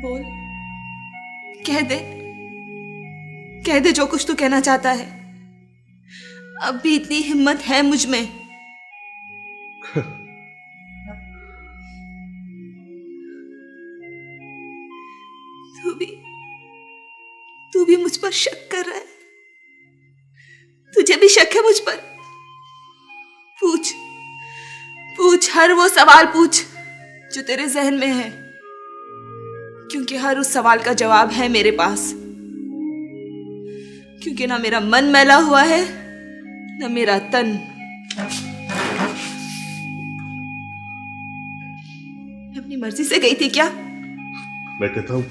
बोल, कह दे जो कुछ तू कहना चाहता है। अब भी इतनी हिम्मत है मुझ में। तू भी मुझ पर शक कर रहा है? तुझे भी शक है मुझ पर? पूछ हर वो सवाल पूछ जो तेरे जहन में है, क्योंकि हर उस सवाल का जवाब है मेरे पास। क्योंकि ना मेरा मन मैला हुआ है, ना मेरा तन। मैं अपनी मर्जी से गई थी क्या? मैं कहता हूं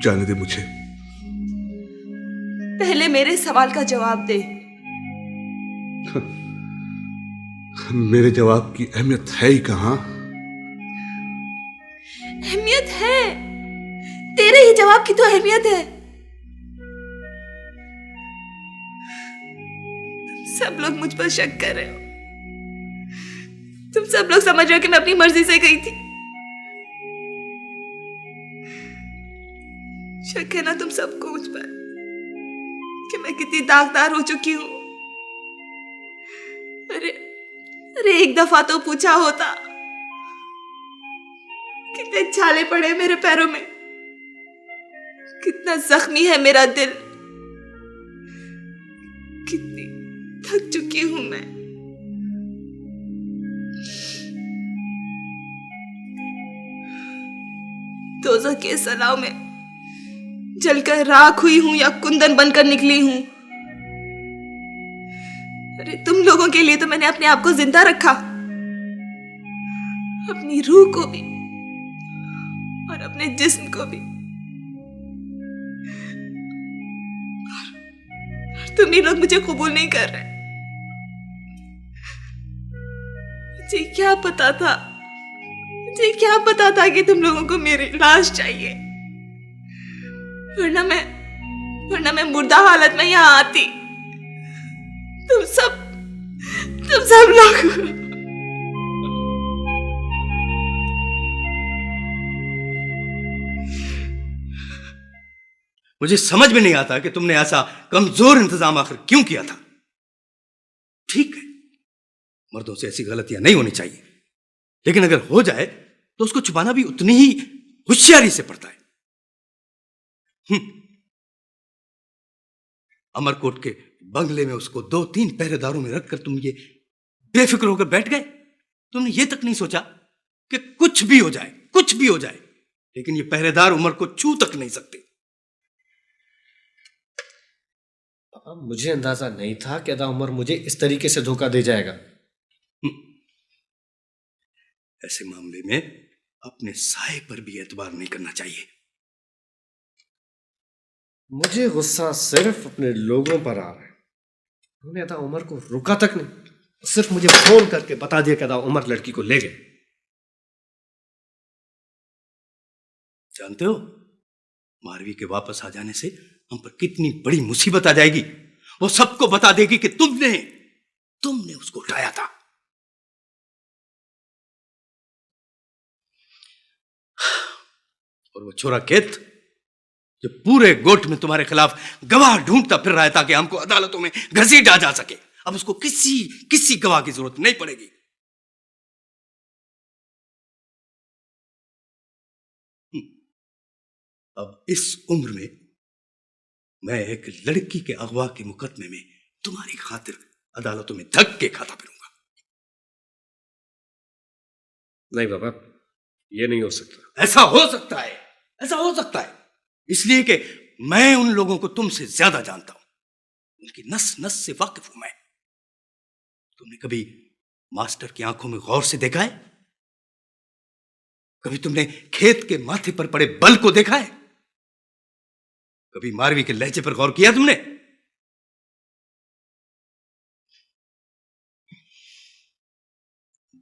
जाने दे मुझे। पहले मेरे सवाल का जवाब दे। मेरे जवाब की अहमियत है ही कहां? अहमियत है, तेरे ही जवाब की तो अहमियत है। तुम सब लोग मुझ पर शक कर रहे हो। तुम सब लोग समझ रहे हो कि मैं अपनी मर्जी से गई थी। शक है ना तुम सबको मुझ पर कि मैं कितनी दागदार हो चुकी हूं। अरे एक दफा तो पूछा होता, कितने छाले पड़े मेरे पैरों में, कितना जख्मी है मेरा दिल, कितनी थक चुकी हूं मैं। दोज़ख के सलाव में जलकर राख हुई हूं या कुंदन बनकर निकली हूं। अरे तुम लोगों के लिए तो मैंने अपने आप को जिंदा रखा, अपनी रूह को भी और अपने जिस्म को भी। और तुम ही लोग मुझे कबूल नहीं कर रहे। मुझे क्या पता था कि तुम लोगों को मेरी लाश चाहिए, वरना मैं मुर्दा हालत में यहां आती। तुम सब लोग। मुझे समझ में नहीं आता कि तुमने ऐसा कमजोर इंतजाम आखिर क्यों किया था। ठीक है, मर्दों से ऐसी गलतियां नहीं होनी चाहिए, लेकिन अगर हो जाए तो उसको छुपाना भी उतनी ही होशियारी से पड़ता है। अमरकोट के बंगले में उसको 2-3 पहरेदारों में रखकर तुम ये बेफिक्र होकर बैठ गए। तुमने ये तक नहीं सोचा कि कुछ भी हो जाए, लेकिन ये पहरेदार उमर को छू तक नहीं सकते। मुझे अंदाजा नहीं था कि अदा उमर मुझे इस तरीके से धोखा दे जाएगा। ऐसे मामले में अपने साए पर भी एतबार नहीं करना चाहिए। मुझे गुस्सा सिर्फ अपने लोगों पर आ रहा है। उन्होंने अदा उमर को रुका तक नहीं, सिर्फ मुझे फोन करके बता दिया कि अदा उमर लड़की को ले गए। जानते हो, मारवी के वापस आ जाने से हम पर कितनी बड़ी मुसीबत आ जाएगी। वो सबको बता देगी कि तुमने उसको उठाया था। और वो छोरा केत जो पूरे गोट में तुम्हारे खिलाफ गवाह ढूंढता फिर रहा है ताकि हमको अदालतों में घसीटा जा सके, अब उसको किसी गवाह की जरूरत नहीं पड़ेगी। अब इस उम्र में मैं एक लड़की के अगवा के मुकदमे में तुम्हारी खातिर अदालतों में धक्के खाता फिरूंगा। नहीं बाबा, ये नहीं हो सकता। ऐसा हो सकता है इसलिए कि मैं उन लोगों को तुमसे ज्यादा जानता हूं, उनकी नस नस से वाकिफ हूं मैं। तुमने कभी मास्टर की आंखों में गौर से देखा है? कभी तुमने खेत के माथे पर पड़े बल को देखा है? कभी मारवी के लहजे पर गौर किया तुमने?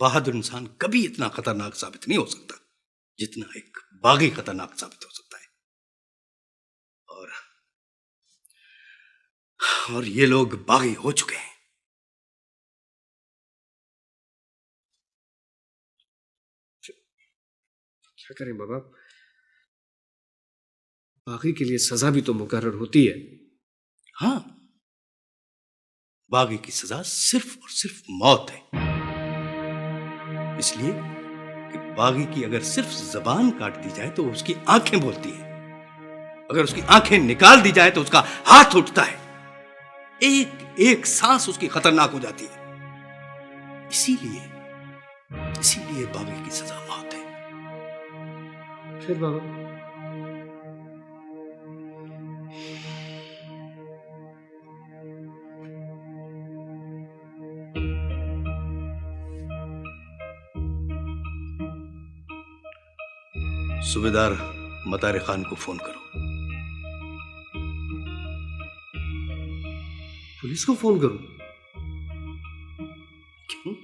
बहादुर इंसान कभी इतना खतरनाक साबित नहीं हो सकता जितना एक बागी खतरनाक साबित हो सकता है। और ये लोग बागी हो चुके हैं। क्या करें बाबा, बागी के लिए सजा भी तो मुकर्रर होती है। हाँ, बागी की सजा सिर्फ और सिर्फ मौत है, इसलिए कि बागी की अगर सिर्फ जबान काट दी जाए तो उसकी आंखें बोलती है, अगर उसकी आंखें निकाल दी जाए तो उसका हाथ उठता है, एक एक सांस उसकी खतरनाक हो जाती है। इसीलिए बागी की सजा मौत है। फिर बाबा सूबेदार मतार खान को फोन करो। पुलिस को फोन करूं? क्यों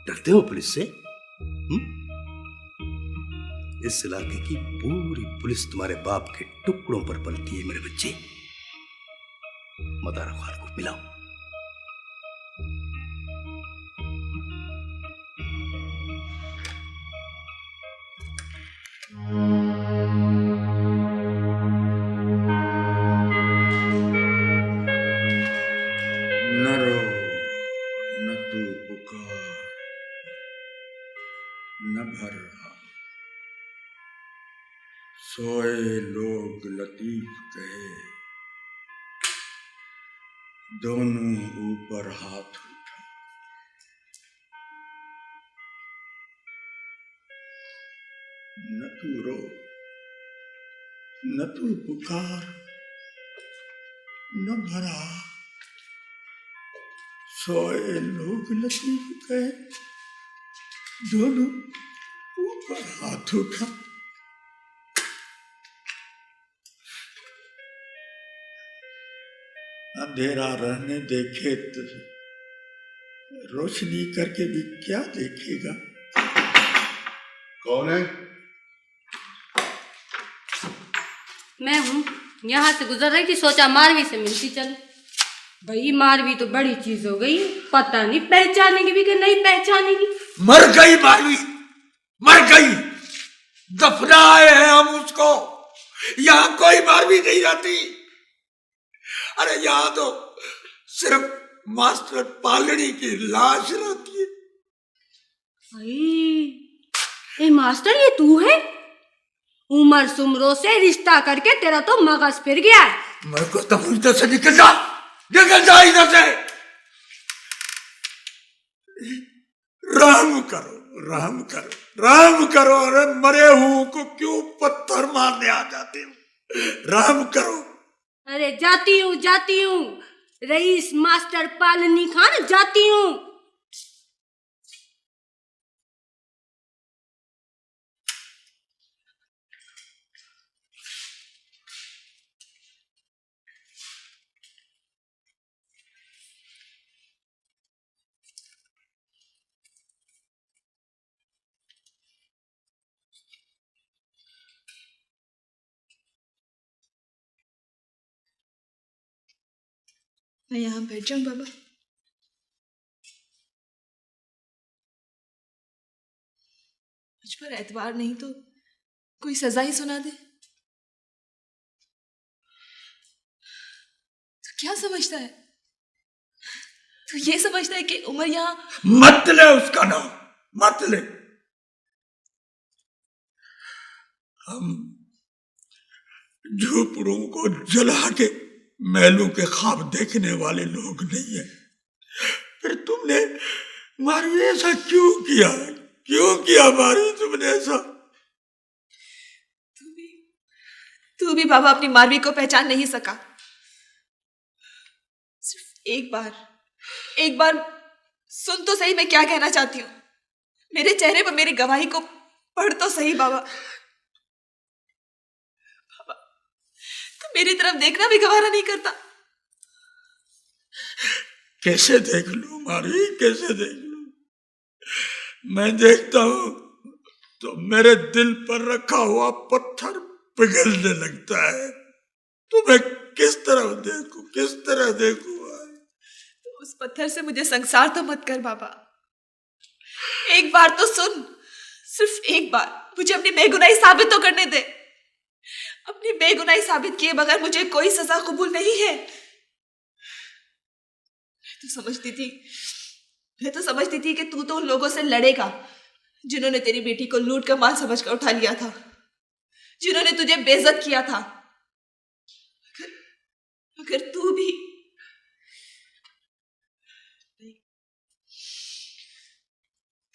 डरते हो पुलिस से? इस इलाके की पूरी पुलिस तुम्हारे बाप के टुकड़ों पर पलती है मेरे बच्चे। मतार खान को मिलाओ। न रो न तू पुकार, न भर रहा, सोए लोग लतीफ कहे, दोनों ऊपर हाथ उठा। न तू रो न तू पुकार, न भरा, सोए लोग लतीफ कहे, दोनों ऊपर हाथ उठा। अंधेरा रहने दे खेत, रोशनी करके भी क्या देखेगा। कौन है? मैं हूँ, यहाँ से गुजर रही थी, सोचा मारवी से मिलती चल। भाई मारवी तो बड़ी चीज हो गई, पता नहीं पहचानेगी भी कि नहीं पहचानेगी। मर गई मारवी, मर गई, दफनाए हैं हम उसको। यहाँ कोई मारवी नहीं रहती। अरे यहाँ तो सिर्फ मास्टर पालनी की लाश रहती है। ए मास्टर, ये तू है? उमर सुमरो से रिश्ता करके तेरा तो मगज फिर गया है। मेरे को तो इधर से निकल जा, निकल जा इधर से। रहम करो, रहम करो, रहम करो। अरे मरे हुओं को क्यों पत्थर मारने आ जाते हो? रहम करो। अरे जाती हूँ, रईस मास्टर पालनी खान, जाती हूँ। मैं यहाँ बैठ जाऊं बाबा? मुझ पर एतबार नहीं तो कोई सजा ही सुना दे। तो क्या समझता है? तो ये समझता है कि उमर यहाँ... मत ले उसका नाम, मत ले। हम झोपड़ों को जला के महलों के ख्वाब देखने वाले लोग नहीं है। फिर तुमने मारी ऐसा क्यों किया? क्यों किया मारी तुमने ऐसा? तू भी बाबा अपनी मारवी को पहचान नहीं सका। सिर्फ एक बार सुन तो सही मैं क्या कहना चाहती हूँ। मेरे चेहरे पर मेरी गवाही को पढ़ तो सही बाबा। मेरी तरफ देखना भी गवारा नहीं करता। कैसे देख लूं मारी, कैसे देख लूं? मैं देखता हूं तो मेरे दिल पर रखा हुआ पत्थर पिघलने लगता है। तो मैं किस तरह देखूं, किस तरह देखूं? तो उस पत्थर से मुझे संसार तो मत कर बाबा। एक बार तो सुन सिर्फ एक बार मुझे अपनी बेगुनाही साबित तो करने दे। अपनी बेगुनाही साबित किए बगैर मुझे कोई सजा कबूल नहीं है। मैं तो समझती थी कि तू तो उन लोगों से लड़ेगा जिन्होंने तेरी बेटी को लूट का माल समझकर उठा लिया था, जिन्होंने तुझे बेइज्जत किया था। अगर तू भी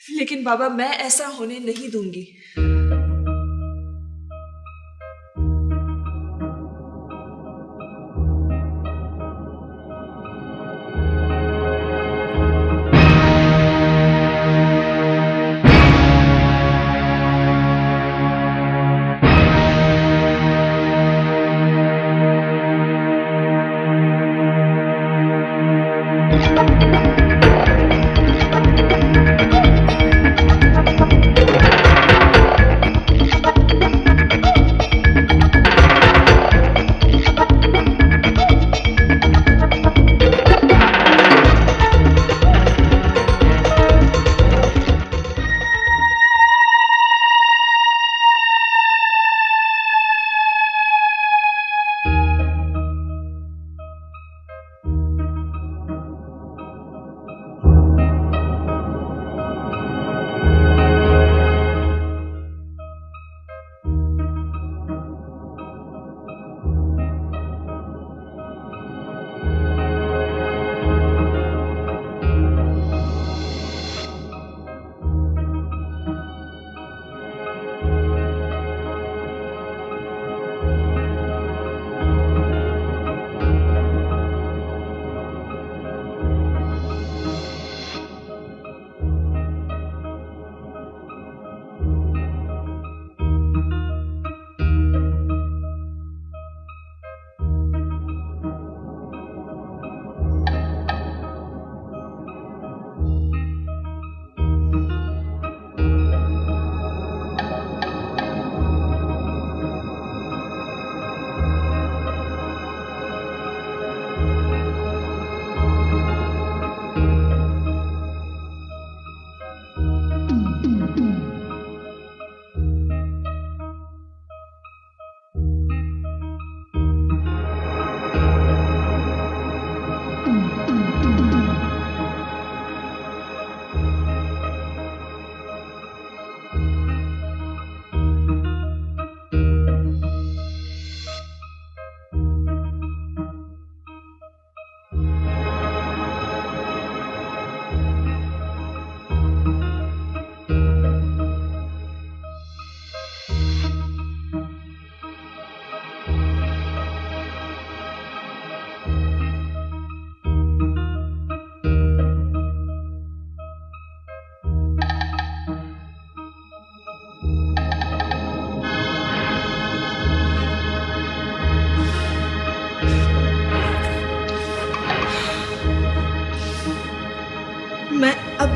लेकिन बाबा, मैं ऐसा होने नहीं दूंगी।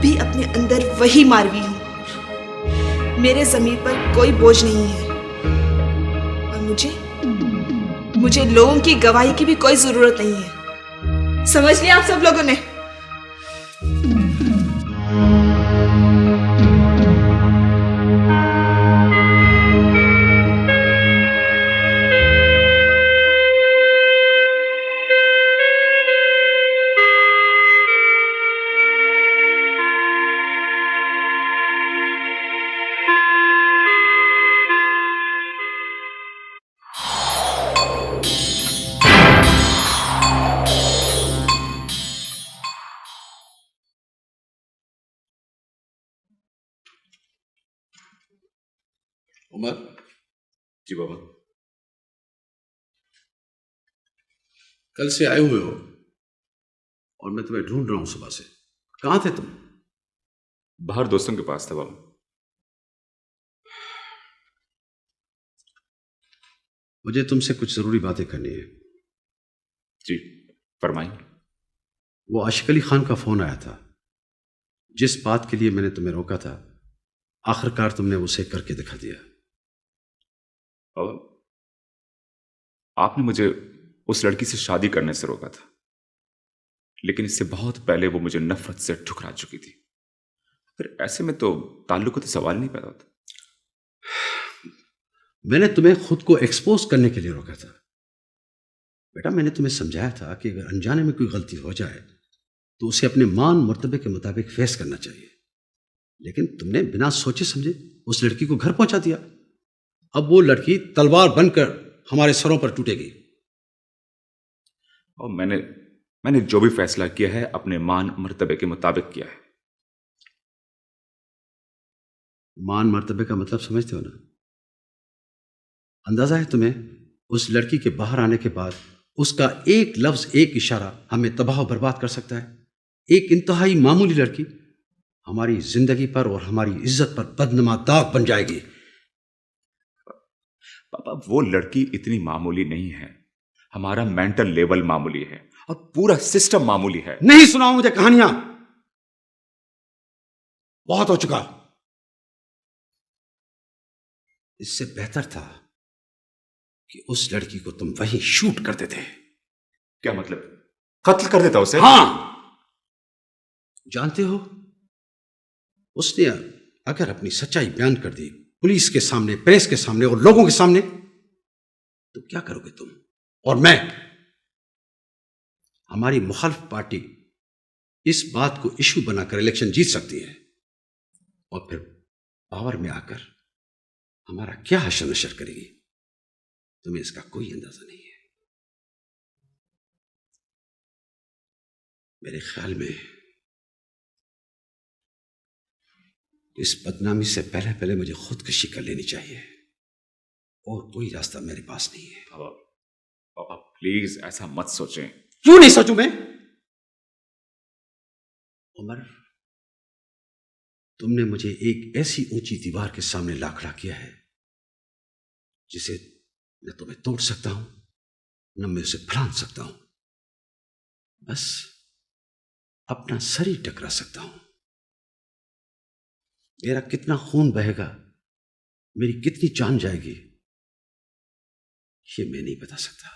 भी अपने अंदर वही मारवी हूं। मेरे ज़मीर पर कोई बोझ नहीं है और मुझे लोगों की गवाही की भी कोई जरूरत नहीं है। समझ लिया आप सब लोगों ने? उमर जी बाबा, कल से आए हुए हो और मैं तुम्हें ढूंढ रहा हूं सुबह से। कहां थे तुम? बाहर दोस्तों के पास था बाबा। मुझे तुमसे कुछ जरूरी बातें करनी है। जी फरमाइए। वो आशिक अली खान का फोन आया था। जिस बात के लिए मैंने तुम्हें रोका था, आखिरकार तुमने उसे करके दिखा दिया। बाबा, आपने मुझे उस लड़की से शादी करने से रोका था, लेकिन इससे बहुत पहले वो मुझे नफरत से ठुकरा चुकी थी। फिर ऐसे में तो ताल्लुक का तो सवाल नहीं पैदा होता। मैंने तुम्हें खुद को एक्सपोज करने के लिए रोका था। बेटा, मैंने तुम्हें समझाया था कि अगर अनजाने में कोई गलती हो जाए तो उसे अपने मान मर्तबे के मुताबिक फेस करना चाहिए, लेकिन तुमने बिना सोचे समझे उस लड़की को घर पहुंचा दिया। अब वो लड़की तलवार बनकर हमारे सरों पर टूटेगी। और मैंने जो भी फैसला किया है अपने मान मर्तबे के मुताबिक किया है। मान मर्तबे का मतलब समझते हो ना? अंदाजा है तुम्हें उस लड़की के बाहर आने के बाद उसका एक लफ्ज, एक इशारा हमें तबाह बर्बाद कर सकता है। एक इंतहाई मामूली लड़की हमारी जिंदगी पर और हमारी इज्जत पर बदनुमा दाग बन जाएगी। पापा, वो लड़की इतनी मामूली नहीं है। हमारा मेंटल लेवल मामूली है और पूरा सिस्टम मामूली है। नहीं सुनाओ मुझे कहानियां, बहुत हो चुका। इससे बेहतर था कि उस लड़की को तुम वहीं शूट कर देते। क्या मतलब? कत्ल कर देता उसे? हाँ, जानते हो उसने अगर अपनी सच्चाई बयान कर दी पुलिस के सामने, प्रेस के सामने और लोगों के सामने, तो क्या करोगे तुम और मैं? हमारी मुखालिफ पार्टी इस बात को इशू बनाकर इलेक्शन जीत सकती है और फिर पावर में आकर हमारा क्या हशर नशर करेगी, तुम्हें इसका कोई अंदाजा नहीं है। मेरे ख्याल में इस बदनामी से पहले पहले मुझे खुदकुशी कर लेनी चाहिए और कोई रास्ता मेरे पास नहीं है। पापा प्लीज ऐसा मत सोचें। क्यों नहीं सोचूं मैं? उमर, तुमने मुझे एक ऐसी ऊंची दीवार के सामने ला खड़ा किया है जिसे न तो मैं तोड़ सकता हूं न मैं उसे फलांग सकता हूं, बस अपना सर ही टकरा सकता हूं। मेरा कितना खून बहेगा, मेरी कितनी जान जाएगी, ये मैं नहीं बता सकता।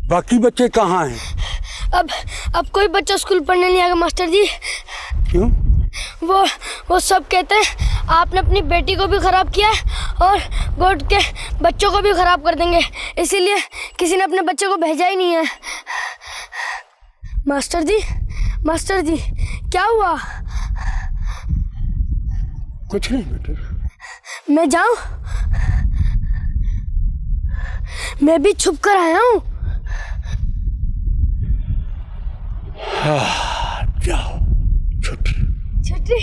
बाकी बच्चे कहाँ हैं? अब कोई बच्चा स्कूल पढ़ने नहीं आएगा मास्टर जी। क्यों? वो सब कहते हैं आपने अपनी बेटी को भी खराब किया है और गोद के बच्चों को भी खराब कर देंगे, इसीलिए किसी ने अपने बच्चे को भेजा ही नहीं है। मास्टर जी क्या हुआ? कुछ नहीं बेटे। मैं जाऊं? मैं भी छुप कर आया हूं। जाओ। छुट्टी।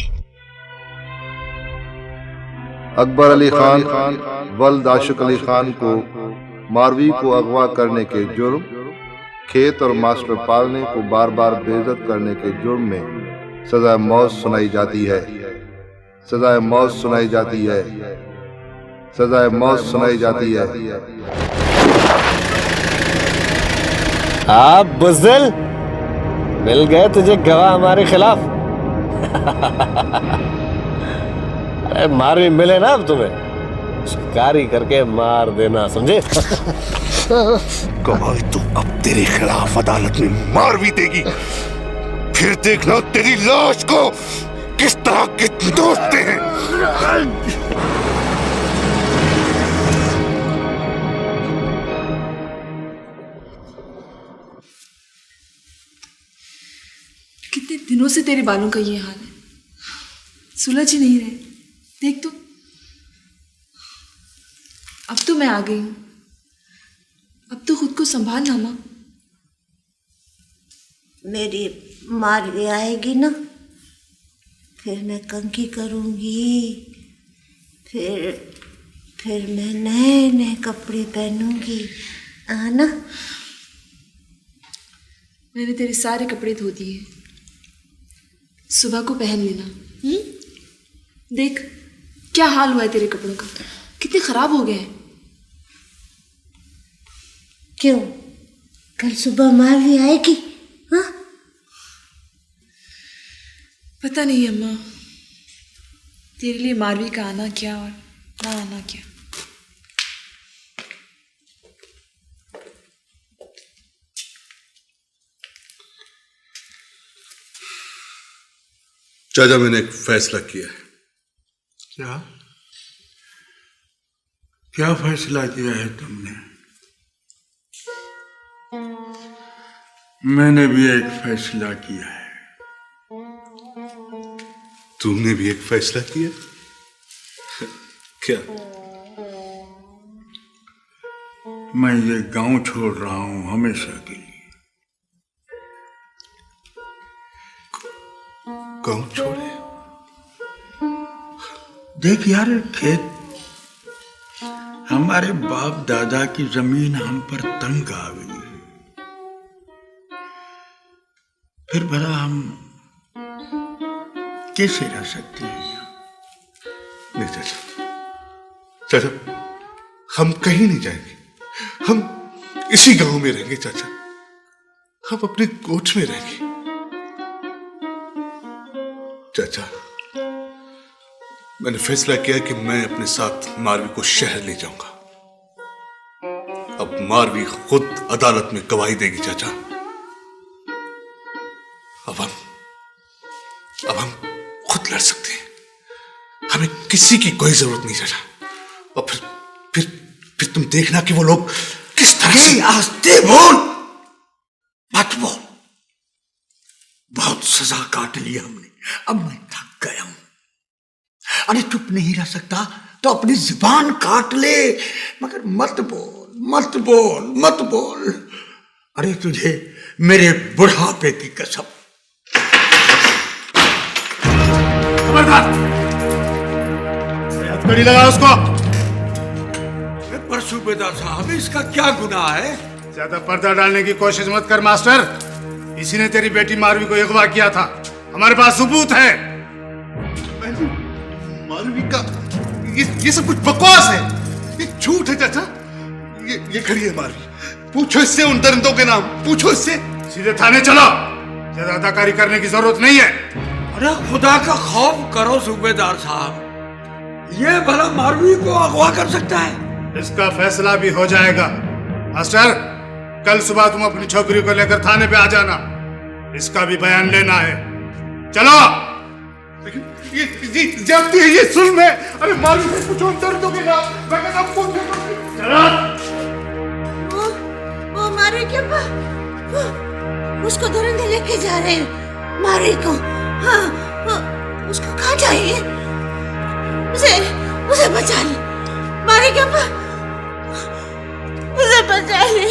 अकबर अली खान वल्द आशिक अली खान को मारवी को अगवा करने के जुर्म, खेत और मास्टर पालने को बार बार बेइज्जत करने के जुर्म में सजा मौत सुनाई जाती है। सजा मौत सुनाई जाती है। सजा मौत सुनाई जाती है। आप बुज़दिल, मिल गए तुझे गवाह हमारे खिलाफ। अरे मारवी मिले ना अब तुम्हें, शिकारी करके मार देना, समझे? गवाही तो अब तेरे खिलाफ अदालत में मारवी देगी, फिर देखना तेरी लाश को किस तरह के दोस्ते हैं। कितने दिनों से तेरे बालों का ये हाल है, सुलझ ही नहीं रहे। देख तो, अब तो मैं आ गई हूं, अब तो खुद को संभालना माँ। मेरी मारवी आएगी ना, फिर मैं कंघी करूंगी, फिर मैं नए नए कपड़े पहनूंगी, आना। मैंने तेरे सारे कपड़े धो दिए, सुबह को पहन लेना। देख क्या हाल हुआ है तेरे कपड़ों का, कितने खराब हो गए हैं। क्यों, कल सुबह मारवी आएगी? हाँ, पता नहीं अम्मा, तेरे लिए मारवी का आना क्या और ना आना क्या। चाचा, मैंने एक फैसला किया है। क्या क्या फैसला किया है तुमने? मैंने भी एक फैसला किया है। तुमने भी एक फैसला किया? क्या? मैं ये गांव छोड़ रहा हूं हमेशा के लिए। गांव छोड़े? देख यार, खेत, हमारे बाप दादा की जमीन हम पर तंग आ गई है, फिर भला हम कैसे रह सकते हैं यहाँ? नहीं चाचा, चाचा, हम कहीं नहीं जाएंगे, हम इसी गांव में रहेंगे चाचा, हम अपने कोच में रहेंगे। चाचा, मैंने फैसला किया कि मैं अपने साथ मारवी को शहर ले जाऊंगा। अब मारवी खुद अदालत में गवाही देगी चाचा। अब हम खुद लड़ सकते हैं, हमें किसी की कोई जरूरत नहीं चाचा। और फिर तुम देखना कि वो लोग किस तरह से। आस्ते बोल, मत बोल। बहुत सजा काट ली हमने, अब मैं थक गया हूं। अरे चुप नहीं रह सकता तो अपनी जुबान काट ले, मगर मत बोल, मत बोल, मत बोल। अरे तुझे मेरे बुढ़ापे की कसम। खबरदार, हथकड़ी लगा उसको। पर सूबेदार साहब, इसका क्या गुनाह है? ज्यादा पर्दा डालने की कोशिश मत कर मास्टर। इसी ने तेरी बेटी मारवी को अगवा किया था, हमारे पास सबूत है। मारवी का ये सब कुछ बकवास है, ये झूठ है चाचा। ये खड़ी है मारवी, पूछो इससे उन दरिंदों के नाम, पूछो इससे। सीधे थाने चलो, ज्यादा अदाकारी करने की जरूरत नहीं है। अरे खुदा का खौफ करो सूबेदार साहब, ये भला मारवी को अगवा कर सकता है? इसका फैसला भी हो जाएगा। मास्टर, कल सुबह तुम अपनी छोकरी को लेकर थाने पे आ जाना, इसका भी बयान लेना है। चलो। ये जानती है, ये जुल्म है। अरे मारवी से पूछो उन दरिंदों के नाम, मैं कहता हूं पूछो। चलो। वो मारवी के पास, उसको दरिंदे लेके जा रहे हैं मारवी को। हाँ, उसको कहाँ जाइए? उसे बचा ले मारवी के पास, उसे बचा ले।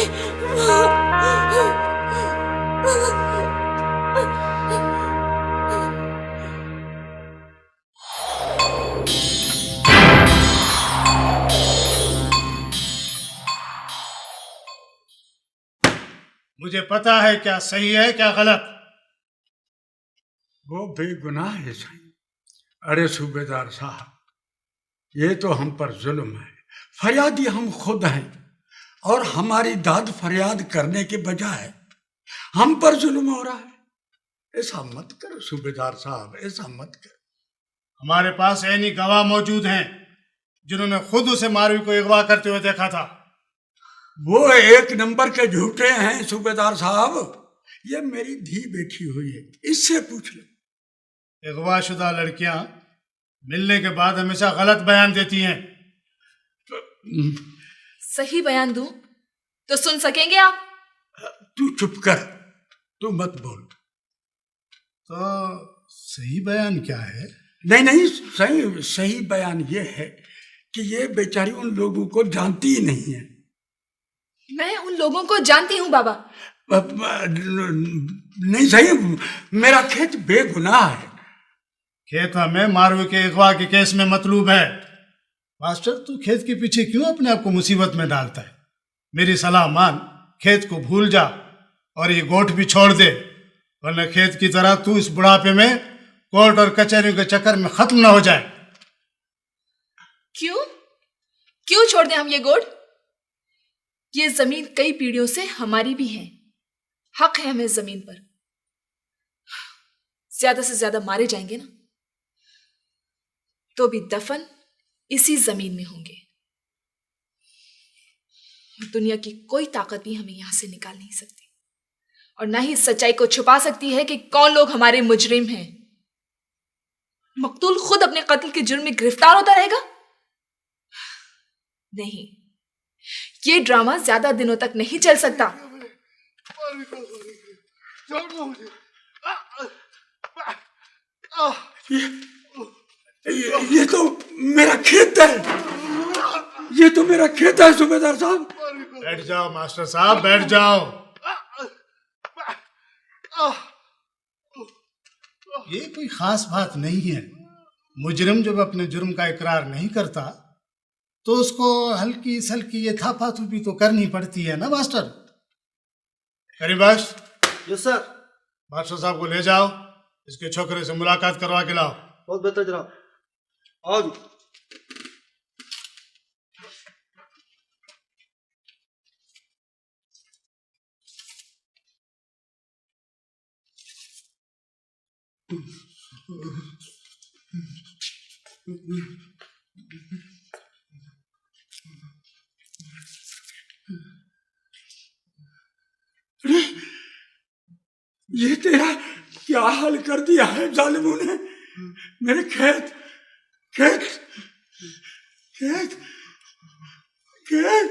मुझे पता है क्या सही है क्या गलत। वो बेगुनाह है साईं। अरे सूबेदार साहब, ये तो हम पर जुल्म है, फरियादी हम खुद हैं, और हमारी दाद फरियाद करने के बजाय हम पर जुल्म हो रहा है। ऐसा मत करो सूबेदार साहब, ऐसा मत करो। हमारे पास ऐनी गवाह मौजूद हैं जिन्होंने खुद उसे मारवी को अगवा करते हुए देखा था। वो एक नंबर के झूठे हैं सूबेदार साहब। ये मेरी धी बैठी हुई है, इससे पूछ लो। अगवाशुदा लड़कियां मिलने के बाद हमेशा गलत बयान देती हैं। सही बयान दूं तो सुन सकेंगे आप? तू चुप कर, तू मत बोल। तो सही बयान क्या है? नहीं, सही बयान ये है कि ये बेचारी उन लोगों को जानती ही नहीं है। मैं उन लोगों को जानती हूँ बाबा। नहीं सही, मेरा खेत बेगुनाह है। खेत हमें मारवी के अगवा के केस में मतलूब है। मास्टर, तू खेत के पीछे क्यों अपने आप को मुसीबत में डालता है? मेरी सलाह मान, खेत को भूल जा और ये गोठ भी छोड़ दे, वरना खेत की तरह तू इस बुढ़ापे में कोर्ट और कचहरियों के चक्कर में खत्म ना हो जाए। क्यों क्यों छोड़ दें हम ये गोठ? ये जमीन कई पीढ़ियों से हमारी भी है, हक है हमें जमीन पर। ज्यादा से ज्यादा मारे जाएंगे ना तो भी दफन इसी जमीन में होंगे। दुनिया की कोई ताकत भी हमें यहां से निकाल नहीं सकती, और ना ही सच्चाई को छुपा सकती है कि कौन लोग हमारे मुजरिम हैं। मकतूल खुद अपने कत्ल के जुर्म में गिरफ्तार होता रहेगा? नहीं, ये ड्रामा ज्यादा दिनों तक नहीं चल सकता। ये तो मेरा खेत है, ये तो मेरा खेत है सूबेदार साहब। बैठ जाओ मास्टर साहब, बैठ जाओ। ये कोई खास बात नहीं है। मुजरिम जब अपने जुर्म का इकरार नहीं करता तो उसको हल्की सल्की ये थापाथूपी तो करनी पड़ती है ना मास्टर। करीबाश, यस सर। मास्टर साहब को ले जाओ, इसके छोकरे से मुलाकात करवा के लाओ। बहुत बेहतर जनाब। आओ जी। ये तेरा क्या हाल कर दिया है जालिमों ने। मेरे खेत खेत खेत खेत खेत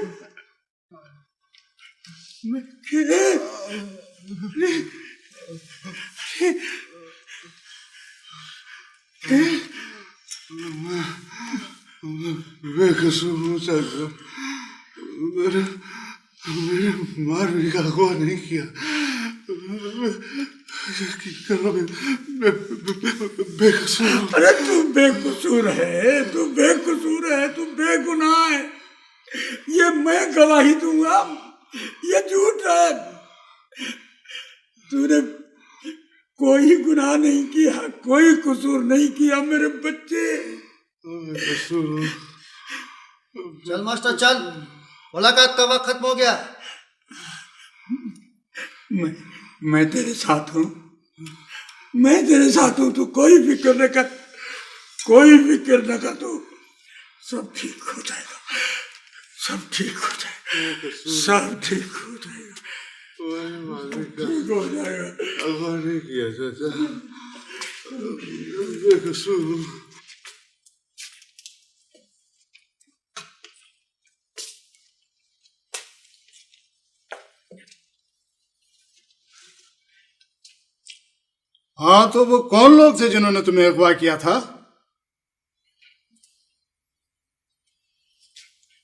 बेकसूर हूँ चाचा। मेरे मारवी का अगवा नहीं किया। बेकसूर। अरे तू बेकसूर है, तू बेकसूर है, तू बेगुनाह है। ये मैं गवाही दूंगा, ये झूठ है। तूने कोई गुनाह नहीं किया, कोई कसूर नहीं किया मेरे बच्चे। बेकसूर। चल मास्टर चल, मुलाकात का वक्त खत्म हो गया। मैं तेरे साथ हूँ, मैं तेरे साथ हूँ। तू कोई फिक्र न कर, कोई फिक्र न कर। तू सब ठीक हो जाएगा, सब ठीक हो जाएगा, सब ठीक हो जाएगा, ठीक हो जाएगा। अगवा नहीं किया चाचा, बेकसूर। हाँ, तो वो कौन लोग थे जिन्होंने तुम्हें अगवा किया था?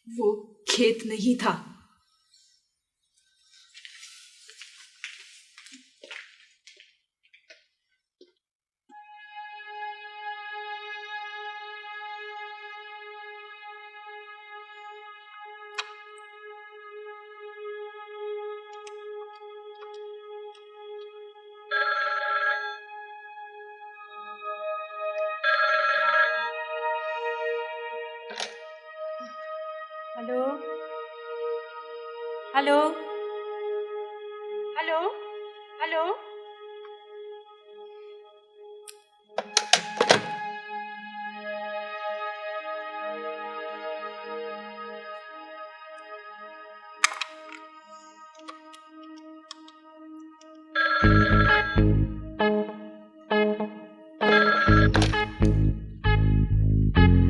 वो खेत नहीं था। Hello hello hello hello.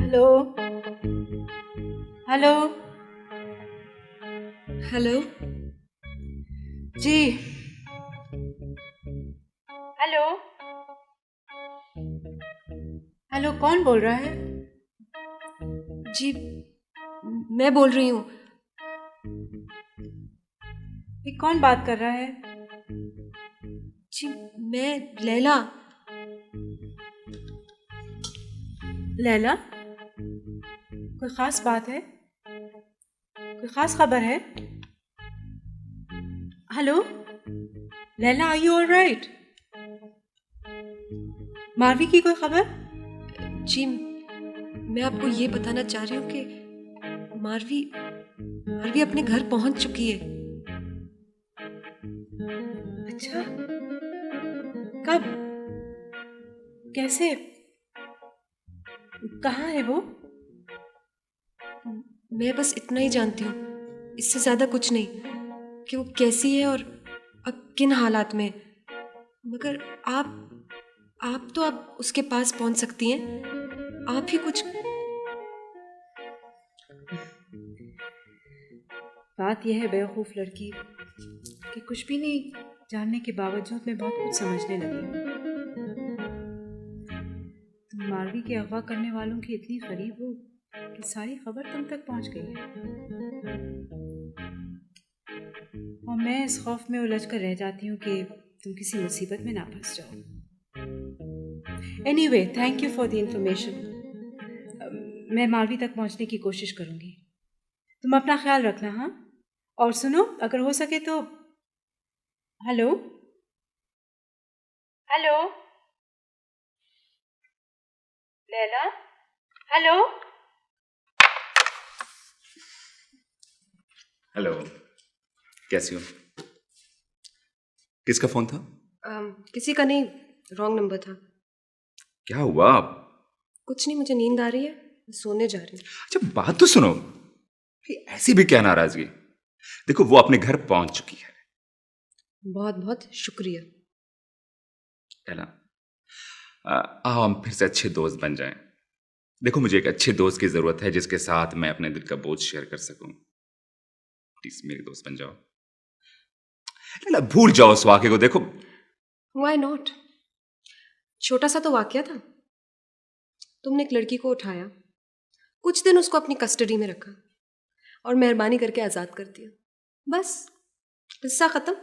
Hello hello hello जी। हेलो हेलो, कौन बोल रहा है? जी मैं बोल रही हूँ। ये कौन बात कर रहा है? जी मैं लैला। लैला, कोई खास बात है? कोई खास खबर है? Hello Laila, are you alright? Marvi की कोई खबर? जी मैं आपको ये बताना चाह रही हूँ कि मारवी अपने घर पहुंच चुकी है। अच्छा, कब? कैसे? कहाँ है वो? मैं बस इतना ही जानती हूँ, इससे ज्यादा कुछ नहीं, कि वो कैसी है और अब किन हालात में। मगर आप तो अब उसके पास पहुंच सकती हैं। आप ही कुछ। बात यह है बेवकूफ लड़की कि कुछ भी नहीं जानने के बावजूद मैं बहुत कुछ समझने लगी हूँ। तुम मारवी के अगवा करने वालों की इतनी करीब हो कि सारी खबर तुम तक पहुंच गई है, और मैं इस खौफ में उलझ कर रह जाती हूँ कि तुम किसी मुसीबत में ना फंस जाओ। Anyway, thank you for the information. मैं मारवी तक पहुंचने की कोशिश करूंगी। तुम अपना ख्याल रखना। हाँ, और सुनो, अगर हो सके तो hello hello Laila, hello hello, कैसी हो? किसका फोन था? किसी का नहीं, रॉन्ग नंबर था। क्या हुआ? कुछ नहीं, मुझे नींद आ रही है, सोने जा रही हूँ। अच्छा बात तो सुनो, ऐसी भी क्या नाराजगी? देखो वो अपने घर पहुंच चुकी है। बहुत बहुत शुक्रिया। लैला, आओ हम फिर से अच्छे दोस्त बन जाएं। देखो मुझे एक अच्छे दोस्त की जरूरत है जिसके साथ मैं अपने दिल का बोझ शेयर कर सकूं। प्लीज मेरे दोस्त बन जाओ। लैला, भूल जाओ उस वाक्य को। देखो व्हाई नॉट, छोटा सा तो वाकया था। तुमने एक लड़की को उठाया, कुछ दिन उसको अपनी कस्टडी में रखा और मेहरबानी करके आजाद कर दिया। बस किस्सा खत्म।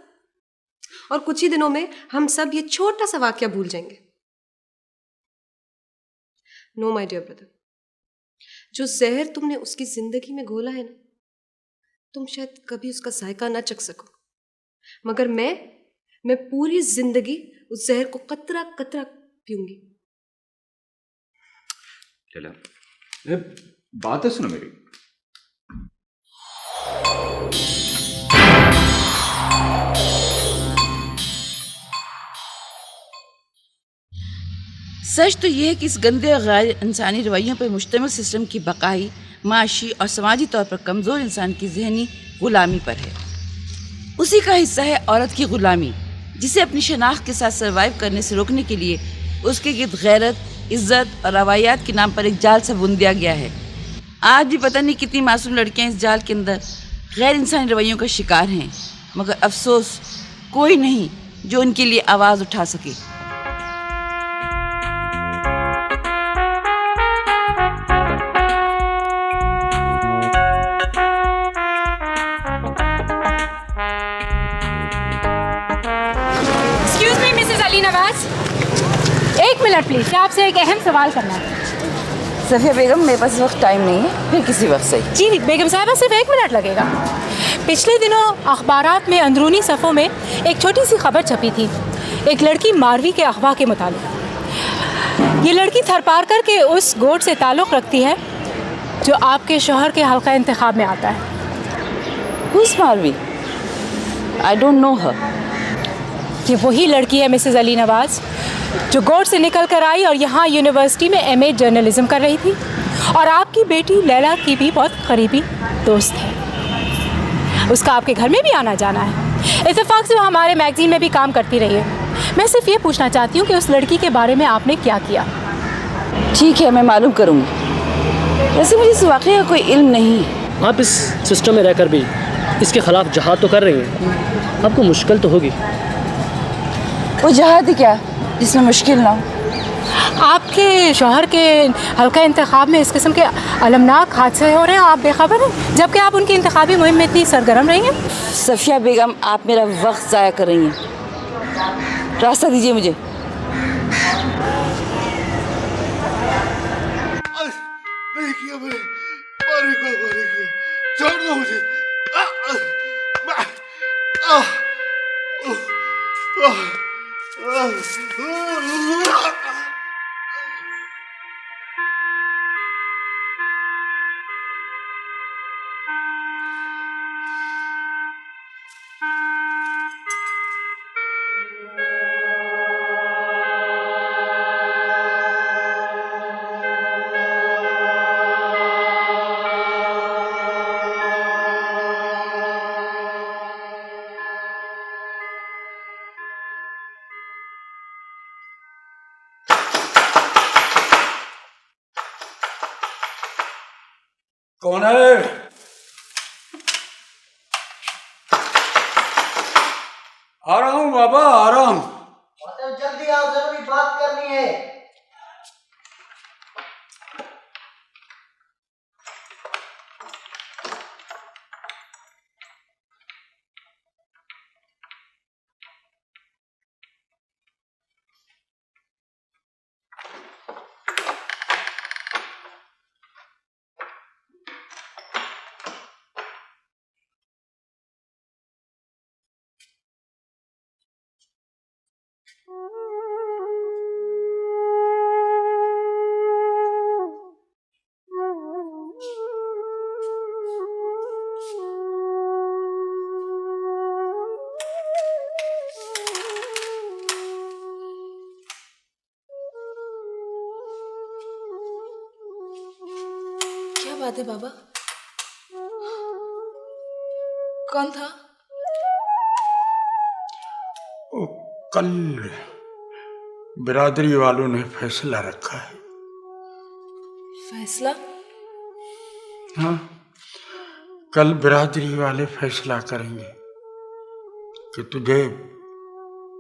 और कुछ ही दिनों में हम सब ये छोटा सा वाकया भूल जाएंगे। नो माय डियर ब्रदर, जो जहर तुमने उसकी जिंदगी में घोला है ना, तुम शायद कभी उसका जायका ना चख सको, मगर मैं पूरी जिंदगी उस जहर को कतरा कतरा पीऊंगी। लैला, बात तो सुनो मेरी। सच तो यह है कि इस गंदे और गैर इंसानी रवैयों पर मुश्तमिल सिस्टम की बकाई माशी और समाजी तौर पर कमज़ोर इंसान की जहनी गुलामी पर है। उसी का हिस्सा है औरत की गुलामी, जिसे अपनी शनाख्त के साथ सर्वाइव करने से रोकने के लिए उसके गिर्द गैरत, इज्जत और रवायात के नाम पर एक जाल सा बुन दिया गया है। आज भी पता नहीं कितनी मासूम लड़कियां इस जाल के अंदर गैर इंसानी रवैयों का शिकार हैं, मगर अफसोस कोई नहीं जो उनके लिए आवाज़ उठा सके। Excuse me Mrs Ali Nawaz, एक मिनट प्लीज, आपसे एक अहम सवाल करना है। सफिया बेगम, मेरे पास वक्त टाइम नहीं है, फिर किसी वक्त सही। जी बेगम साहबा, सिर्फ 1 मिनट लगेगा। पिछले दिनों अखबारात में अंदरूनी सफ़ों में एक छोटी सी खबर छपी थी, एक लड़की मारवी के अगवा के मुतालिक। ये लड़की थरपार करके उस गोट से ताल्लुक़ रखती है जो आपके शौहर के हल्का इंतखाब में आता है। Who's Marvi? I don't know her. ये वही लड़की है मिसेस अली नवाज जो गोट से निकल कर आई और यहाँ यूनिवर्सिटी में MA जर्नलिज्म कर रही थी, और आपकी बेटी लैला की भी बहुत करीबी दोस्त है। उसका आपके घर में भी आना जाना है। इत्तेफाक से वो हमारे मैगजीन में भी काम करती रही है। मैं सिर्फ ये पूछना चाहती हूँ कि उस लड़की के बारे में आपने क्या किया। ठीक है, मैं मालूम करूँगी। वैसे मुझे इस वाक़े का कोई इल्म नहीं है। आप इस सिस्टम में रहकर भी इसके खिलाफ जहाद तो कर रही हैं, आपको मुश्किल तो होगी। वो जहाद ही क्या जिसमें मुश्किल ना हो। आप आपके शौहर के हल्का इंतखाब में इस किस्म के अलमनाक हादसे हो रहे हैं, आप बेखबर हैं, जबकि आप उनकी इंतखाबी मुहिम में इतनी सरगर्म रही हैं। सफिया बेगम, आप मेरा वक्त ज़ाया कर रही हैं। रास्ता दीजिए मुझे। नहीं किया मैंने, मारी किया, छोड़ दो मुझे। कौन है? आ रहा हूँ बाबा, आ रहा हूँ। जल्दी आओ, जरूरी बात करनी है। बात है बाबा? कौन था? ओ, कल बिरादरी वालों ने फैसला रखा है। फैसला? हाँ, कल बिरादरी वाले फैसला करेंगे कि तुझे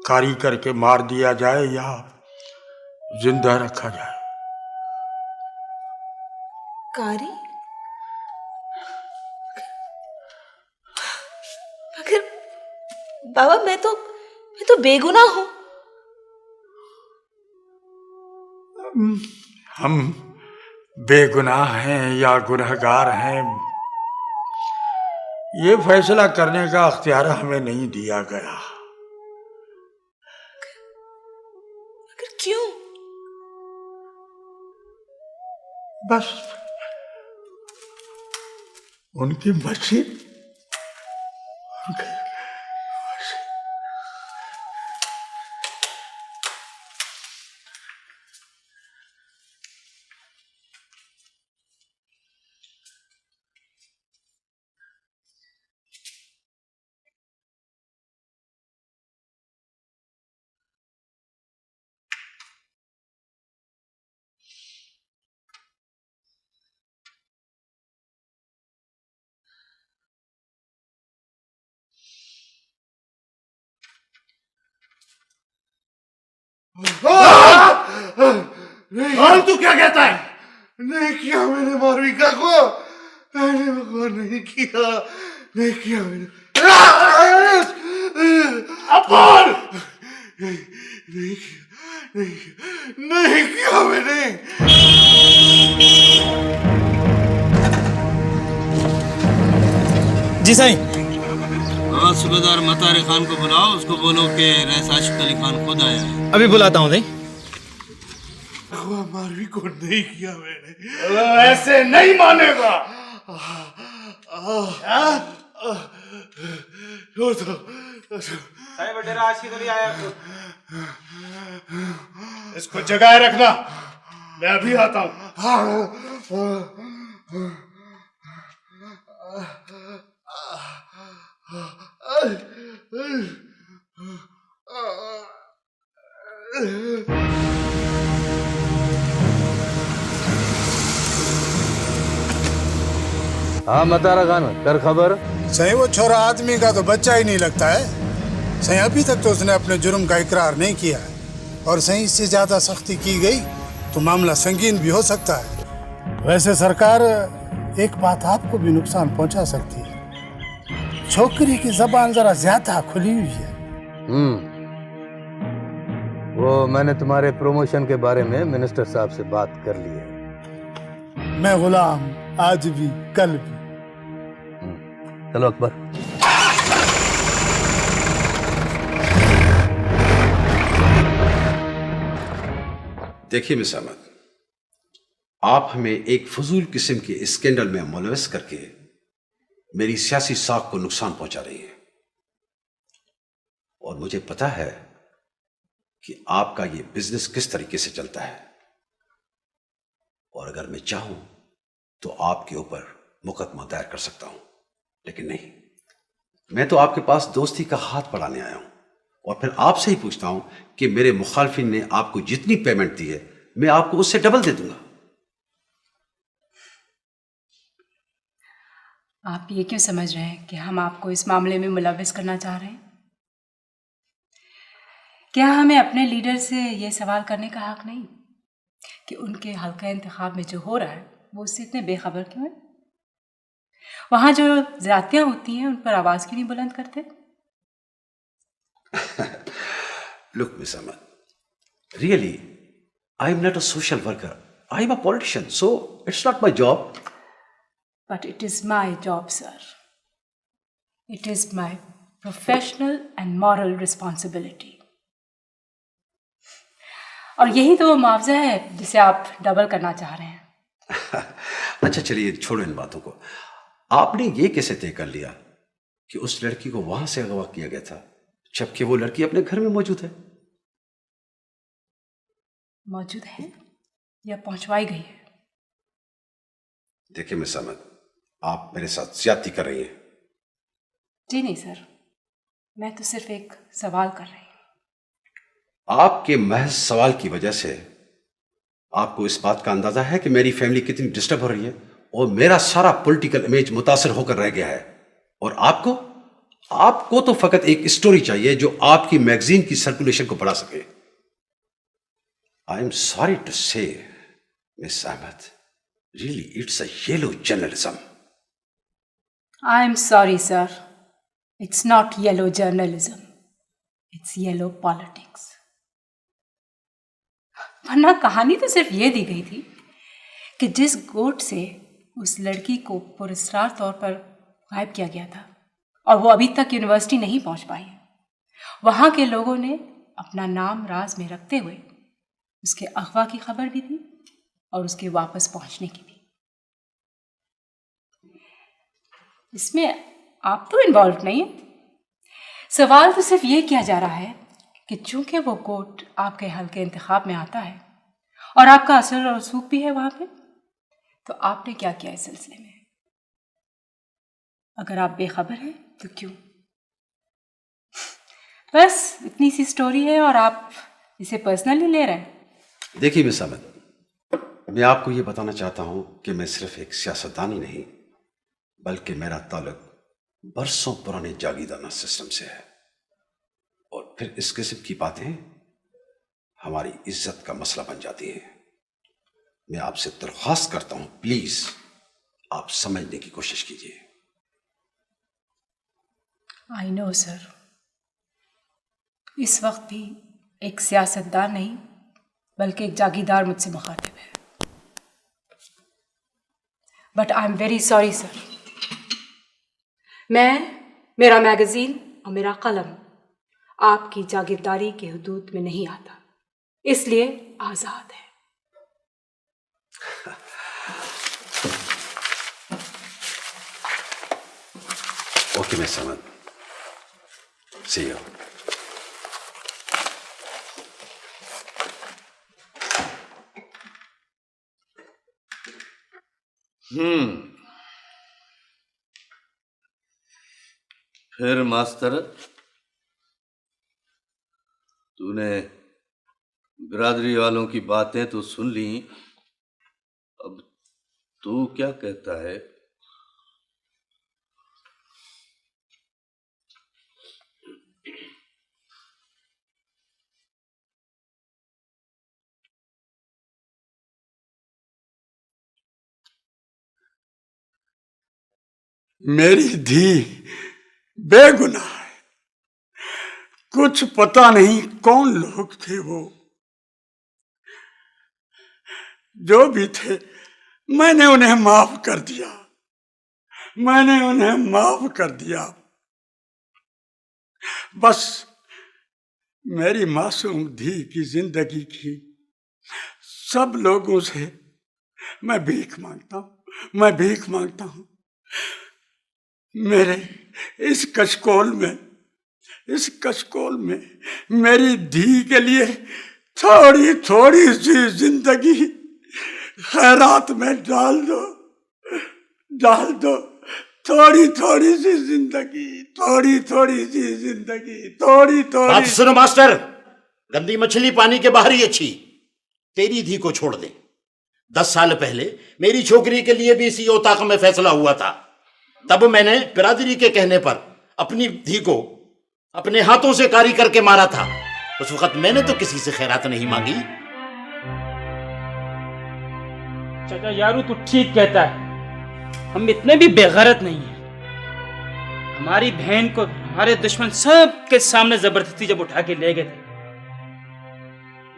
कारी करके मार दिया जाए या जिंदा रखा जाए। कारी? मगर बाबा मैं तो बेगुनाह हूं। हम बेगुनाह हैं या गुनहगार हैं, ये फैसला करने का अख्तियार हमें नहीं दिया गया। मगर क्यों? बस उनकी मर्जी। और तू क्या कहता है? नहीं किया मैंने मालविका को, मैंने वो नहीं किया, नहीं किया मैंने। अपोल! नहीं किया, नहीं किया मैंने। जी साईं। हाँ, सूबेदार मतार खान को बुलाओ, उसको बोलो कि रईस आशिक अली खान खुद आया है। अभी बुलाता हूँ। मारवी को नहीं किया मैंने। ऐसे नहीं मानेगा। छोड़ दो। साईं बटेरा आशिक अली आया। इसको जगाए रखना, मैं अभी आता हूँ। हाँ मतारा खान, कर खबर। सही वो छोरा आदमी का तो बच्चा ही नहीं लगता है। सही अभी तक तो उसने अपने जुर्म का इकरार नहीं किया है, और सही इससे ज्यादा सख्ती की गई तो मामला संगीन भी हो सकता है। वैसे सरकार एक बात आपको भी नुकसान पहुंचा सकती है, छोकरी की जबान जरा ज्यादा खुली हुई है। वो मैंने तुम्हारे प्रमोशन के बारे में मिनिस्टर साहब से बात कर ली है। मैं गुलाम आज भी कल भी। चलो अकबर। देखिए मिस अहमद, आप हमें एक फजूल किस्म के स्कैंडल में मुलविस करके मेरी सियासी साख को नुकसान पहुंचा रही हैं। और मुझे पता है कि आपका ये बिजनेस किस तरीके से चलता है, और अगर मैं चाहूं तो आपके ऊपर मुकदमा दायर कर सकता हूं, लेकिन नहीं, मैं तो आपके पास दोस्ती का हाथ बढ़ाने आया हूं और फिर आपसे ही पूछता हूं कि मेरे मुखालफिन ने आपको जितनी पेमेंट दी है मैं आपको उससे डबल दे दूंगा। आप ये क्यों समझ रहे हैं कि हम आपको इस मामले में मुलविस करना चाह रहे हैं? क्या हमें अपने लीडर से ये सवाल करने का हक नहीं कि उनके हल्का इंतखाब में जो हो रहा है वो उससे इतने बेखबर क्यों है? वहां जो जातियां होती हैं उन पर आवाज क्यों नहीं बुलंद करते? Look, Miss Ahmed, really, I am not a social worker. I am a politician, so it's not my job. But it is my job, sir. It is my professional and moral responsibility. और यही तो वो मुआवजा है जिसे आप double करना चाह रहे हैं। अच्छा चलिए छोड़ो इन बातों को। आपने ये कैसे तय कर लिया कि उस लड़की को वहां से अगवा किया गया था जबकि वो लड़की अपने घर में मौजूद है? मौजूद है या पहुंचवाई गई है? देखिए मिस अहमद, आप मेरे साथ ज्यादती कर रही हैं। जी नहीं सर, मैं तो सिर्फ एक सवाल कर रही हूँ। आपके महज सवाल की वजह से आपको इस बात का अंदाजा है कि मेरी फैमिली कितनी डिस्टर्ब हो रही है और मेरा सारा पॉलिटिकल इमेज मुतासर होकर रह गया है। और आपको तो फकत एक स्टोरी चाहिए जो आपकी मैगजीन की सर्कुलेशन को बढ़ा सके। I am sorry to say miss Ahmed, really it's a yellow journalism. I am sorry sir, it's not yellow journalism, it's yellow politics. वरना कहानी तो सिर्फ ये दी गई थी कि जिस गोट से उस लड़की को पुरस्कार तौर पर गायब किया गया था और वो अभी तक यूनिवर्सिटी नहीं पहुंच पाई, वहां के लोगों ने अपना नाम राज में रखते हुए उसके अगवा की खबर भी दी और उसके वापस पहुंचने की भी। इसमें आप तो इन्वॉल्व नहीं है। सवाल तो सिर्फ ये किया जा रहा है कि चूंकि वो कोर्ट आपके हल्के इंतखाब में आता है और आपका असर और रसूख भी है वहां पे, तो आपने क्या किया इस सिलसिले में? अगर आप बेखबर हैं तो क्यों? बस इतनी सी स्टोरी है और आप इसे पर्सनली ले रहे हैं। देखिए मिस अहमद, मैं आपको ये बताना चाहता हूं कि मैं सिर्फ एक सियासतदान ही नहीं बल्कि मेरा ताल्लुक बरसों पुराने जागीरदाना सिस्टम से है। और फिर इस किस्म की बातें हमारी इज्जत का मसला बन जाती हैं। मैं आपसे दरख्वास्त करता हूं, प्लीज आप समझने की कोशिश कीजिए। आई नो सर, इस वक्त भी एक सियासतदान नहीं बल्कि एक जागीरदार मुझसे मुखातिब है। But I am very sorry sir, मेरा मैगजीन और मेरा कलम आपकी जागीरदारी के हुदूद में नहीं आता, इसलिए आजाद है। ओके मैं समझ, सी यू। फिर मास्टर, तूने बिरादरी वालों की बातें तो सुन ली, अब तू क्या कहता है? मेरी धी बेगुनाह है। कुछ पता नहीं कौन लोग थे वो, जो भी थे मैंने उन्हें माफ कर दिया, मैंने उन्हें माफ कर दिया। बस मेरी मासूम धी की जिंदगी की सब लोगों से मैं भीख मांगता हूं, मैं भीख मांगता हूं। मेरे इस कशकोल में मेरी धी के लिए थोड़ी थोड़ी सी जिंदगी खैरात में डाल दो, डाल दो। थोड़ी थोड़ी सी जिंदगी, थोड़ी थोड़ी सी जिंदगी, थोड़ी थोड़ी। बात सुनो मास्टर, गंदी मछली पानी के बाहर ही अच्छी। तेरी धी को छोड़ दे। 10 साल पहले मेरी छोकरी के लिए भी इसी ओताक में फैसला हुआ था। तब मैंने बिरादरी के कहने पर अपनी धी को अपने हाथों से कारी करके मारा था। उस वक्त मैंने तो किसी से खैरात नहीं मांगी। चाचा यारू तू ठीक कहता है, हम इतने भी बेगैरत नहीं हैं। हमारी बहन को हमारे दुश्मन सबके सामने जबरदस्ती जब उठा के ले गए थे,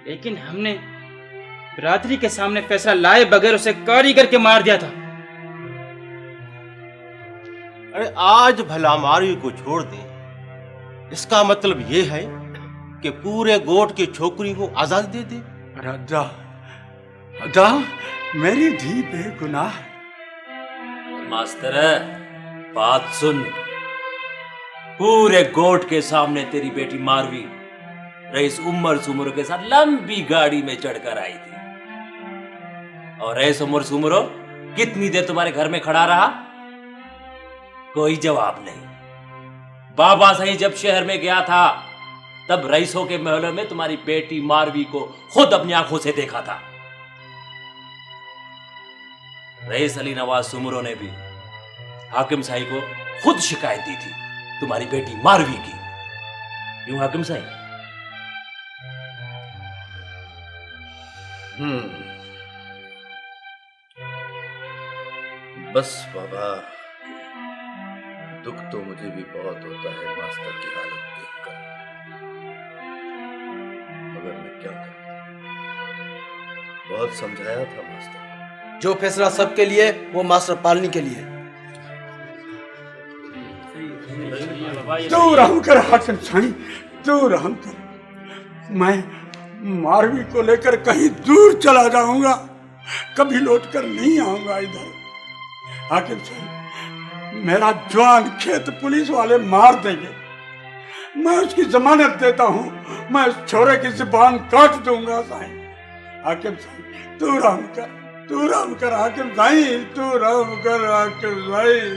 लेकिन हमने बिरादरी के सामने फैसला लाए बगैर उसे कारी करके मार दिया था। अरे आज भला मारवी को छोड़ दे, इसका मतलब ये है कि पूरे गोट की छोकरी को आजादी दे दे। राजा, राजा, मेरी धी बेगुनाह है। मास्टर बात सुन, पूरे गोट के सामने तेरी बेटी मारवी रईस उमर सुमरो के साथ लंबी गाड़ी में चढ़कर आई थी, और रईस उमर सुमरो कितनी देर तुम्हारे घर में खड़ा रहा? कोई जवाब नहीं। बाबा सही जब शहर में गया था तब रईसों के महलों में तुम्हारी बेटी मारवी को खुद अपनी आंखों से देखा था। रईस अली नवाज सुमरो ने भी हाकिम साई को खुद शिकायत दी थी तुम्हारी बेटी मारवी की। क्यों हाकिम साई? बस बाबा, दुख तो मुझे भी बहुत होता है मास्टर की हालत देखकर, मगर मैं क्या करूं? बहुत समझाया था मास्टर। जो फैसला सबके लिए वो मास्टर पालनी के लिए। तू रहम कर हाकिम साईं, तू रहम कर। मैं मारवी को लेकर कहीं दूर चला जाऊंगा, कभी लौट कर नहीं आऊंगा इधर। हाकिम साईं, मेरा जवान खेत पुलिस वाले मार देंगे, मैं उसकी जमानत देता हूं, मैं उस छोरे की जुबान काट दूंगा साईं। हाकिम साईं, तू रहम कर, तू रहम कर हाकिम साईं, तू रहम कर हाकिम साईं।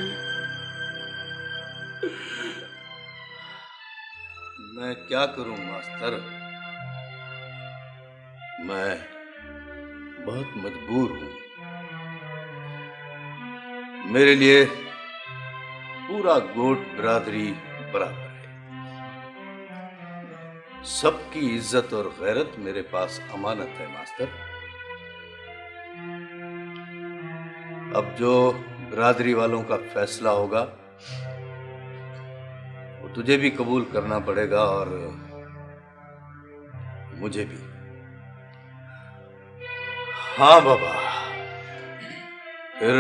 मैं क्या करूं मास्टर, मैं बहुत मजबूर हूं। मेरे लिए पूरा गोट बिरादरी बराबर है। सबकी इज्जत और गैरत मेरे पास अमानत है मास्टर। अब जो बिरादरी वालों का फैसला होगा वो तुझे भी कबूल करना पड़ेगा और मुझे भी। हाँ बाबा, फिर